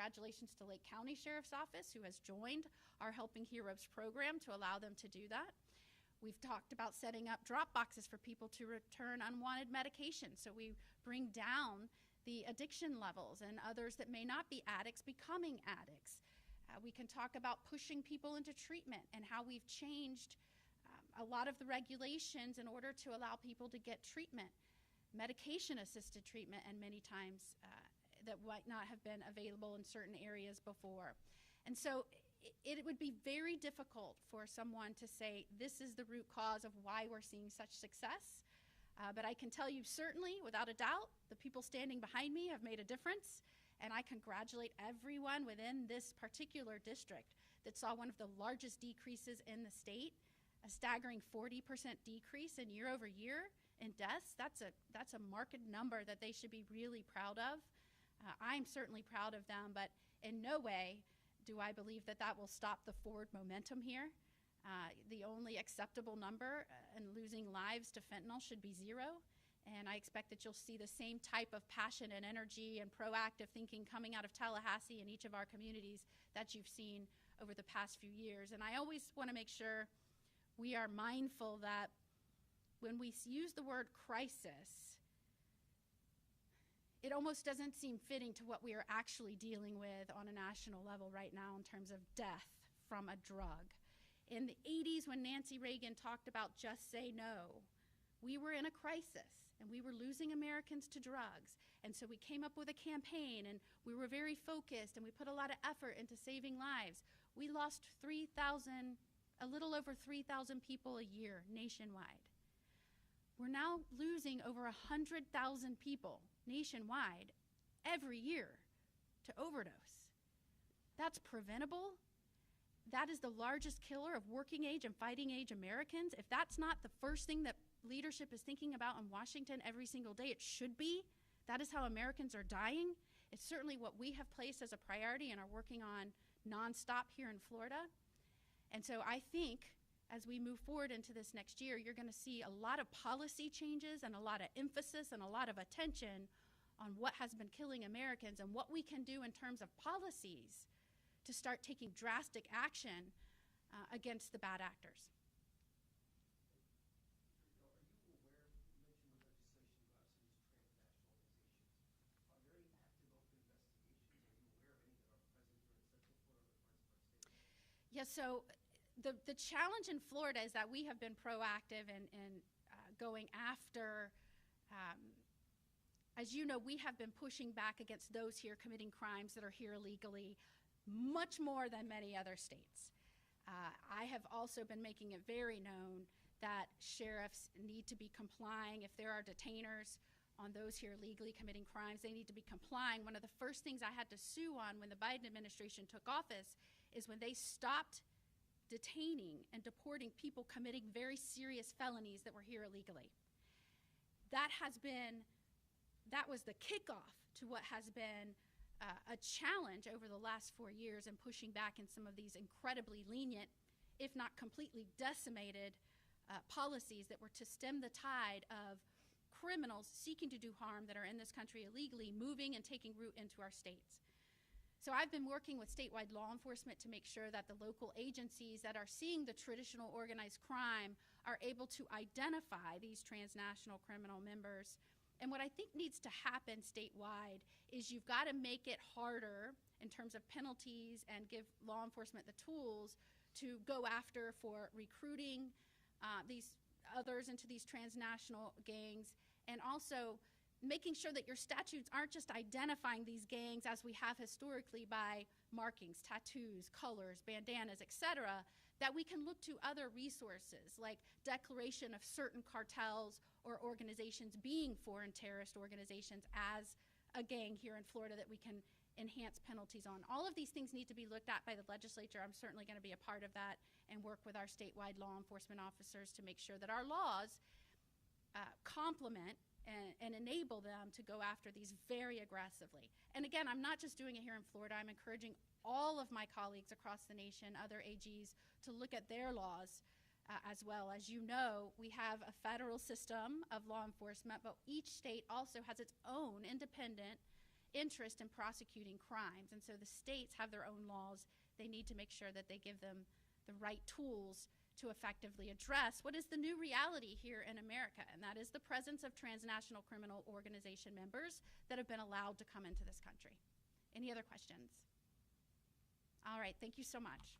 congratulations to Lake County Sheriff's Office, who has joined our Helping Heroes program to allow them to do that. We've talked about setting up drop boxes for people to return unwanted medication, so we bring down the addiction levels and others that may not be addicts becoming addicts. We can talk about pushing people into treatment and how we've changed a lot of the regulations in order to allow people to get treatment, medication-assisted treatment, and many times that might not have been available in certain areas before. And so it would be very difficult for someone to say this is the root cause of why we're seeing such success. But I can tell you certainly, without a doubt, the people standing behind me have made a difference. And I congratulate everyone within this particular district that saw one of the largest decreases in the state, a staggering 40% decrease in year over year in deaths. That's a marked number that they should be really proud of. I'm certainly proud of them, but in no way do I believe that that will stop the forward momentum here. The only acceptable number in losing lives to fentanyl should be 0. And I expect that you'll see the same type of passion and energy and proactive thinking coming out of Tallahassee and each of our communities that you've seen over the past few years. And I always want to make sure we are mindful that when we use the word crisis, it almost doesn't seem fitting to what we are actually dealing with on a national level right now in terms of death from a drug. In the 80s, when Nancy Reagan talked about just say no, we were in a crisis and we were losing Americans to drugs. And so we came up with a campaign and we were very focused and we put a lot of effort into saving lives. We lost 3,000, a little over 3,000 people a year nationwide. We're now losing over 100,000 people nationwide every year to overdose. That's preventable. That is the largest killer of working age and fighting age Americans. If that's not the first thing that leadership is thinking about in Washington every single day, it should be. That is how Americans are dying. It's certainly what we have placed as a priority and are working on nonstop here in Florida. And so I think as we move forward into this next year, you're going to see a lot of policy changes and a lot of emphasis and a lot of attention on what has been killing Americans and what we can do in terms of policies to start taking drastic action against the bad actors. Yes, so the challenge in Florida is that we have been proactive in going after, as you know, we have been pushing back against those here committing crimes that are here illegally much more than many other states. I have also been making it very known that sheriffs need to be complying. If there are detainers on those here legally committing crimes, they need to be complying. One of the first things I had to sue on when the Biden administration took office is when they stopped detaining and deporting people committing very serious felonies that were here illegally. That was the kickoff to what has been a challenge over the last 4 years in pushing back in some of these incredibly lenient, if not completely decimated, policies that were to stem the tide of criminals seeking to do harm that are in this country illegally moving and taking root into our states. So I've been working with statewide law enforcement to make sure that the local agencies that are seeing the traditional organized crime are able to identify these transnational criminal members. And what I think needs to happen statewide is you've got to make it harder in terms of penalties and give law enforcement the tools to go after for recruiting these others into these transnational gangs, and also making sure that your statutes aren't just identifying these gangs as we have historically by markings, tattoos, colors, bandanas, etc., that we can look to other resources like declaration of certain cartels or organizations being foreign terrorist organizations as a gang here in Florida that we can enhance penalties on. All of these things need to be looked at by the legislature. I'm certainly going to be a part of that and work with our statewide law enforcement officers to make sure that our laws complement and enable them to go after these very aggressively. And again, I'm not just doing it here in Florida. I'm encouraging all of my colleagues across the nation, other AGs, to look at their laws as well. As you know, we have a federal system of law enforcement, but each state also has its own independent interest in prosecuting crimes. And so the states have their own laws. They need to make sure that they give them the right tools to effectively address what is the new reality here in America, and that is the presence of transnational criminal organization members that have been allowed to come into this country. Any other questions? All right, thank you so much.